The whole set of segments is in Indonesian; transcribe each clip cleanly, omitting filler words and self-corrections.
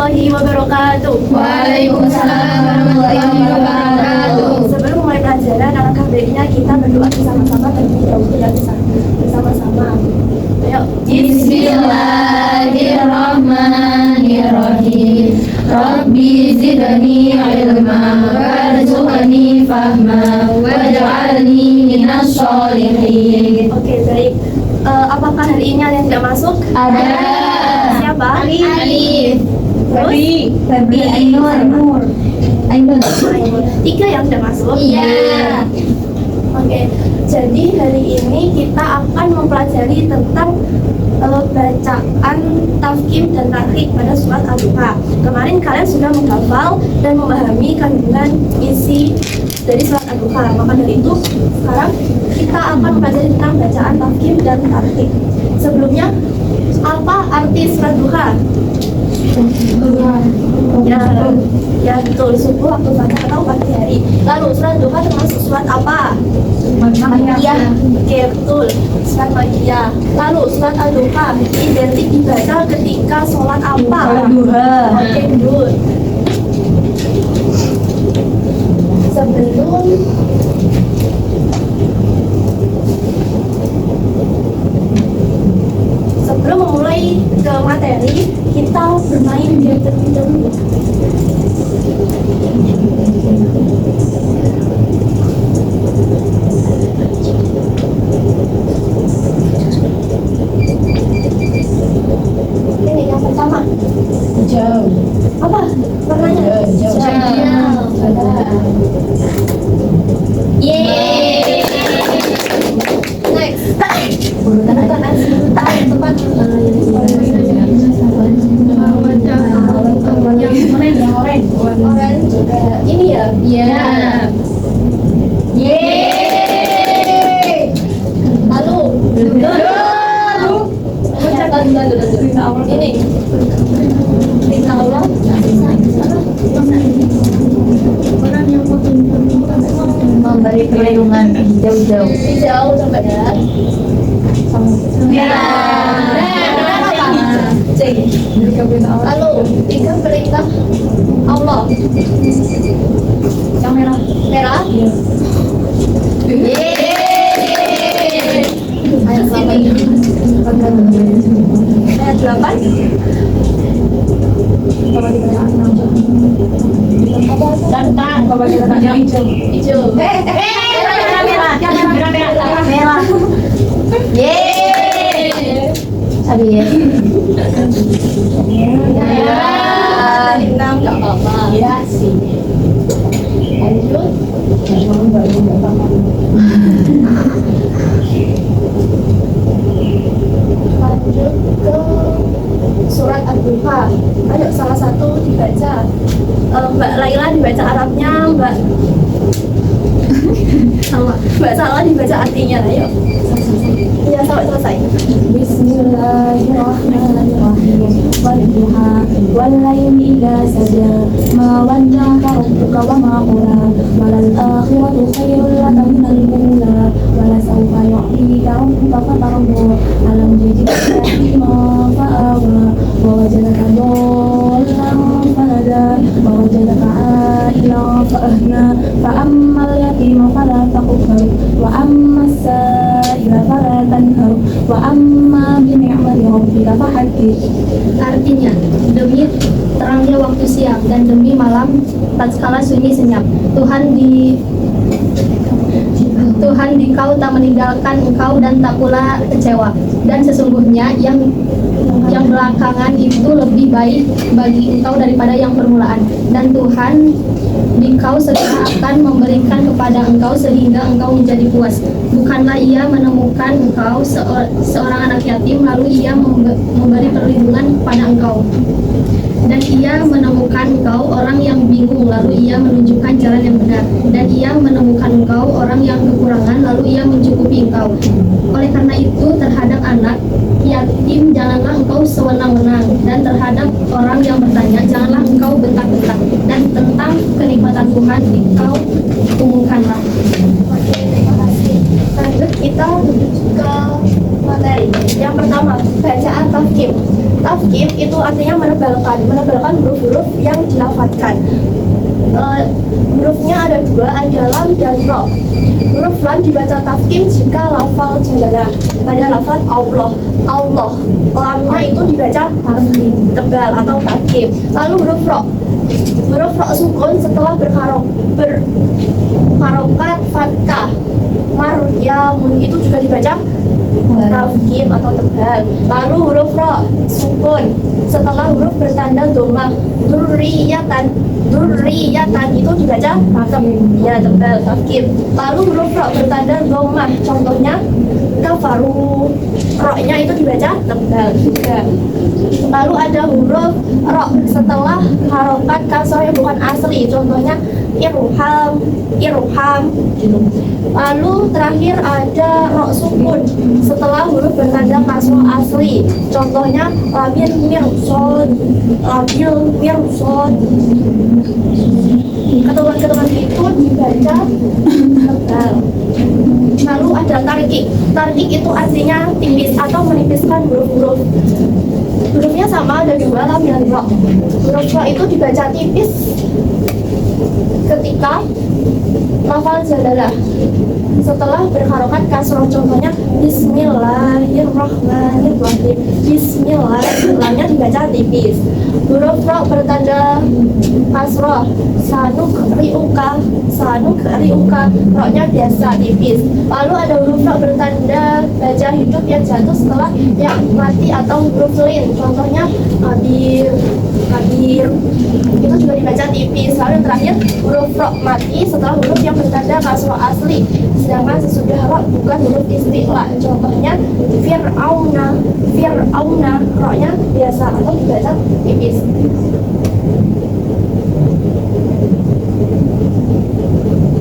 warahmatullahi wabarakatuh. Waalaikumsalam warahmatullahi wabarakatuh. Sebelum mulai pelajaran, alangkah baiknya kita berdoa bersama-sama terlebih dahulu ya, bersama-sama. Ayo. Bismillahirrahmanirrahim. Rabbi zidni ilma warzuqni fahma waj'alni minas sholihin. Oke, baik. Apakah hari ini ada yang tidak masuk? Ada. Siapa? Alif. Terus? Babi Ainur. Ainur. 3 yang tidak masuk? Iya. Oke, jadi hari ini kita akan mempelajari tentang bacaan tafkim dan tahrif pada surat Al-Duha. Kemarin kalian sudah menghafal dan memahami kandungan isi dari surat Al-Duha. Maka dari itu, sekarang kita akan mempelajari tentang bacaan tafkim dan tahrif. Sebelumnya, apa arti surat Duha? Ya betul, subuh waktu pagi atau pagi hari. Lalu surat Duha termasuk surat apa? Makiyah. Oke, betul, surat Makiyah. Lalu surat Al-Duha identik dibaca ketika sholat apa? Sholat duha. Oke, good. Sebelum memulai ke materi, kita bermain game terlebih dahulu. Ini yang pertama. Jauh. Apa? Pertanyaan? Jauh. Yeay. Next. Urutan tempat. Orange juga. Ini ya? Iya. Yeay. Lalu. Ini. Perintah Allah. Memberi perlindungan jauh-jauh. Hijau coba ya. C. Lalu 3 perintah Allah. Yang merah. Merah. Yeay. Ayat sini. Ayat 8. Tentang yang hijau. Hijau. Merah. Merah. Yeay. Sabi ya. Ya. 6 enggak apa-apa. Iya sih. Lanjut. Lanjut ke surat Al-Duha. Ayo salah satu dibaca. Mbak Laila dibaca Arabnya, Mbak Salah dibaca artinya. Ayo. Ya, sampai selesai. Bismillahirrahmanirrahim. Wadduha wallaili idza saja ma wadda'aka rabbuka wa ma qala walal akhiratu khairul laka minal ula wala sawfa yu'tika rabbuka fatarda alam yajidka yatiman fa'awa wa wajadaka dhallan fahada wa wajadaka 'ailan fa'ahna fa ammal yatima fala taqhar wa ammas sa'ila fala tanhar wa amma bi ni'mati rabbika fahaddith. Artinya, demi terangnya waktu siang dan demi malam tatkala sunyi senyap, Tuhan dikau tak meninggalkan engkau dan tak pula kecewa. Dan sesungguhnya yang belakangan itu lebih baik bagi engkau daripada yang permulaan. Dan Tuhan dikau segera akan memberikan kepada engkau sehingga engkau menjadi puas. Bukanlah ia menemukan engkau seorang anak yatim lalu ia memberi perlindungan kepada engkau. Dan ia menemukan engkau orang yang bingung lalu ia menunjukkan jalan yang benar. Dan ia menemukan engkau orang yang kekurangan lalu ia mencukupi engkau. Oleh karena itu terhadap anak yatim janganlah engkau sewenang-wenang, dan terhadap orang yang bertanya janganlah engkau bentak-bentak, dan tentang kenikmatan Tuhan engkau umumkanlah. Oke, terima kasih. Lanjut kita ke materi. Yang pertama, bacaan tafkim. tafkhim itu artinya menebalkan huruf-huruf yang dilafadzkan. Hurufnya ada dua, ada lam dan ro. Huruf lam dibaca tafkhim jika lafal jalalah. Pada lafal Allah, lamnya itu dibaca tebal atau tafkhim. Lalu huruf ro sukun setelah berharokat fathah. Maryamun itu juga dibaca tafkhim atau tebal. Lalu huruf ro sukun setelah huruf bertanda dhammah. Durriyatan itu dibaca tebal tafkhim. Lalu huruf ro bertanda dhammah, contohnya kafaru, ro-nya itu dibaca tebal juga. Lalu ada huruf ro setelah harokat kasroh yang bukan asli, contohnya irham gitu. Lalu terakhir ada ro sukun setelah huruf bertanda kasroh asli, contohnya labil mirsod. Ketentuan itu dibaca tebal. Lalu ada tarkik itu artinya tipis atau menipiskan huruf-huruf. Hurufnya sama, ada dua, lam dan ro. Huruf ro itu dibaca tipis ketika lafal jalalah setelah berharokat kasroh, contohnya Bismillahirrahmanirrahim. Bismillahirrahmanirrahim dibaca tipis. Huruf ro bertanda kasroh, sanukriuka, ro-nya biasa tipis. Lalu ada huruf ro bertanda baja hidup yang jatuh setelah yang mati atau huruf lin, contohnya kabir itu juga dibaca tipis. Lalu yang terakhir huruf ro mati setelah huruf yang bertanda kasroh asli, sedangkan sesudah ro bukan huruf isti'la, contohnya fir'auna, ro-nya biasa atau dibaca tipis.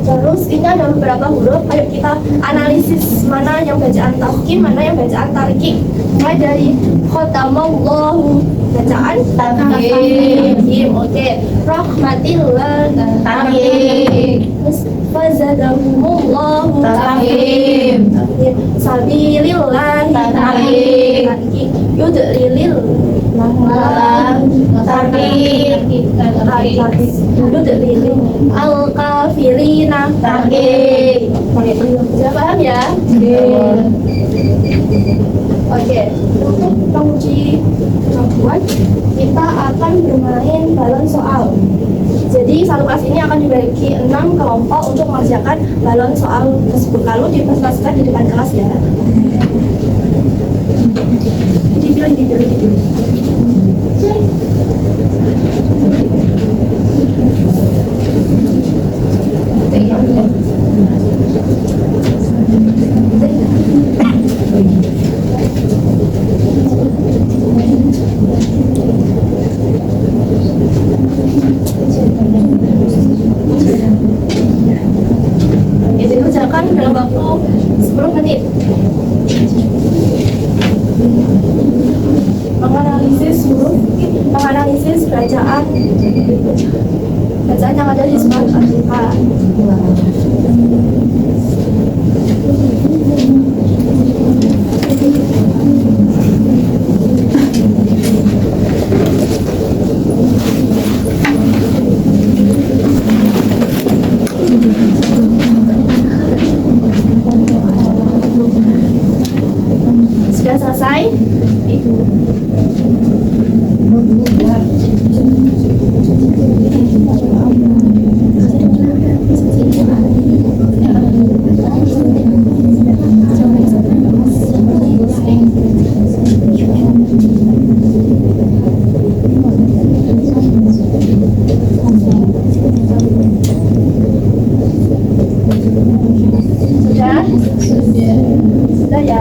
Terus ini ada beberapa huruf, ayo kita analisis mana yang bacaan tafkhim, mana yang bacaan tarkik. Mulai dari khotamallahu, bacaan tafkhim, oke. Rahmatillah, tafkhim. Terus fazadahumullahu, tafkhim. Sabilillah, tafkhim. Yudlilil, al-kafirina, tarhib. Sudah paham ya? Oke, untuk penguji kemampuan kita akan bermain balon soal. Jadi satu kelas ini akan dibagi 6 kelompok untuk mengerjakan balon soal tersebut. Lalu dipresentasikan di depan kelas ya. Dipilih. Itu dikerjakan dalam waktu 10 menit. Menganalisis bacaan yang ada di surat Al-Duha. Sudah selesai? Sudah ya.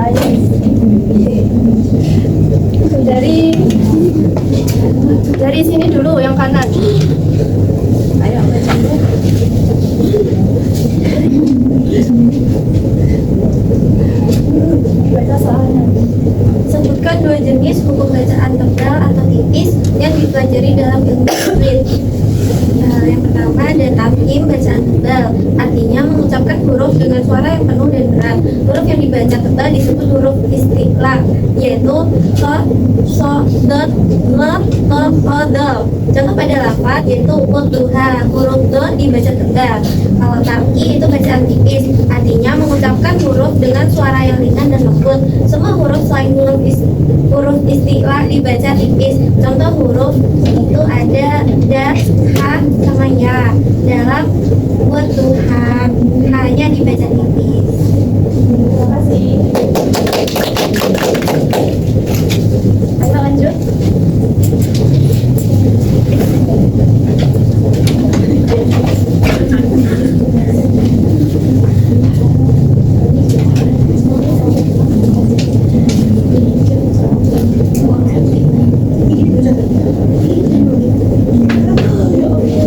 Dari sini dulu yang kanan. Ayo baca dulu. Baca soalnya. Sebutkan 2 jenis buku bacaan tebal atau tipis yang dipelajari dalam ilmu tajwid. Yang pertama ada tafkhim bacaan tebal, artinya mengucapkan huruf dengan suara yang penuh dan berat. Huruf yang dibaca tebal disebut huruf istiqlal, yaitu so, dot, le, to, o, do. Contoh pada lafaz yaitu wadduha, huruf do dibaca tebal. Kalau tarki itu bacaan tipis, artinya mengucapkan huruf dengan suara yang ringan dan lembut. Semua huruf selain huruf istiqlal dibaca tipis. Contoh huruf itu ada da, ha, sama ya. Dalam wadduha hanya dibaca tipis. Terima kasih. Ayo lanjut.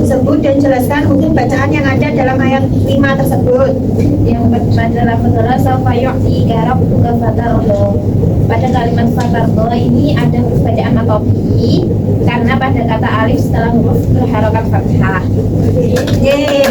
Sebut dan jelaskan hukum bacaan yang ada dalam ayat 5 tersebut. Yang pada lafaz sawfa yu'tika rabbuka fatardo. Pada kalimat fatardo ini ada huruf bacaan matopi karena pada kata alif setelah huruf berharokat fathah. Yeay.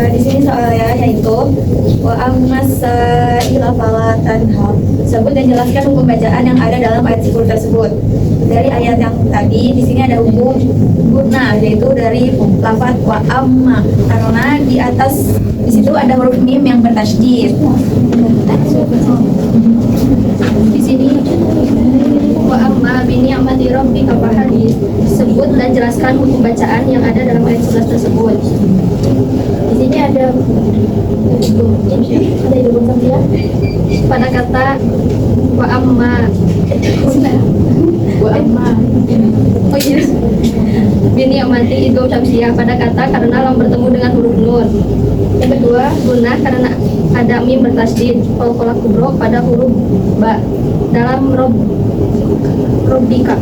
Di sini soalnya yaitu wa ammasaila fala tanhar. Sebut dan jelaskan hukum bacaan yang ada dalam ayat 10 tersebut. Dari ayat yang tadi di sini ada hukum guna, yaitu dari lafaz wa amma, karena di atas di situ ada huruf mim yang bertasydid. Di sini wa amma bi ni'mati rabbika fahadits. Sebut dan jelaskan hukum bacaan yang ada dalam ayat 11 tersebut. Di sini ada huruf samsiah pada kata wa amma. Oh iya. Bini amati itu samsiah pada kata karena lam bertemu dengan huruf nun. Yang kedua, guna karena ada mim bertasydid. Qalqalah kubro pada huruf ba dalam Robika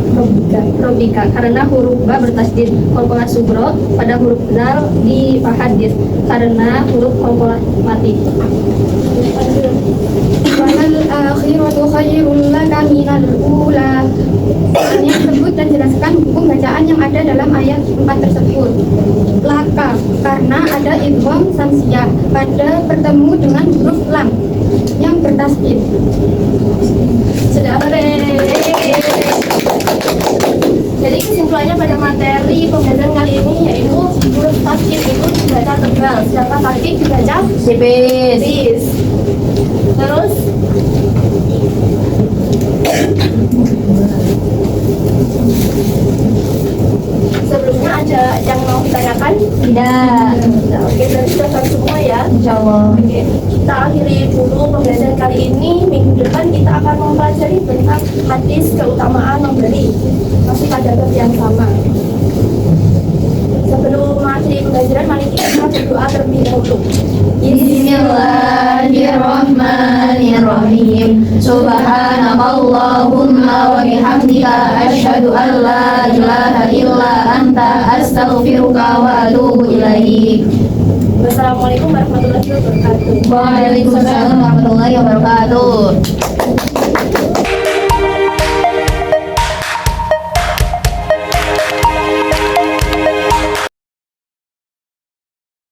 karena huruf ba bertasydid. Qalqalah subro pada huruf zal di fahadits karena huruf qalqalah mati. Wal akhiratu khairul laka minal ula. Yang sebut dan jelaskan hukum bacaan yang ada dalam ayat 4 tersebut. Laka karena ada idgham samsiah pada bertemu dengan huruf lam yang bertasydid. Sudah Jadi kesimpulannya pada materi pembelajaran kali ini yaitu huruf tasydid itu dibaca tebal, sedangkan tasydid dibaca tipis. Terus sebelumnya ada yang mau ditanyakan? Tidak. Oke, berarti sudah tahu semua ya. Insyaallah. Oke, kita akhiri dulu pembelajaran kali ini. Minggu depan kita akan mempelajari tentang hadis keutamaan membeli, masih pada bab yang sama. Sebelum mengakhiri pembelajaran, mari kita berdoa terlebih dahulu. Bismillahirrahmanirrahim. Subhanakallahumma wa bihamdika asyhadu an la ilaha illa anta astaghfiruka wa atubu ilaik. Wassalamualaikum warahmatullahi wabarakatuh. Waalaikumsalam warahmatullahi wabarakatuh.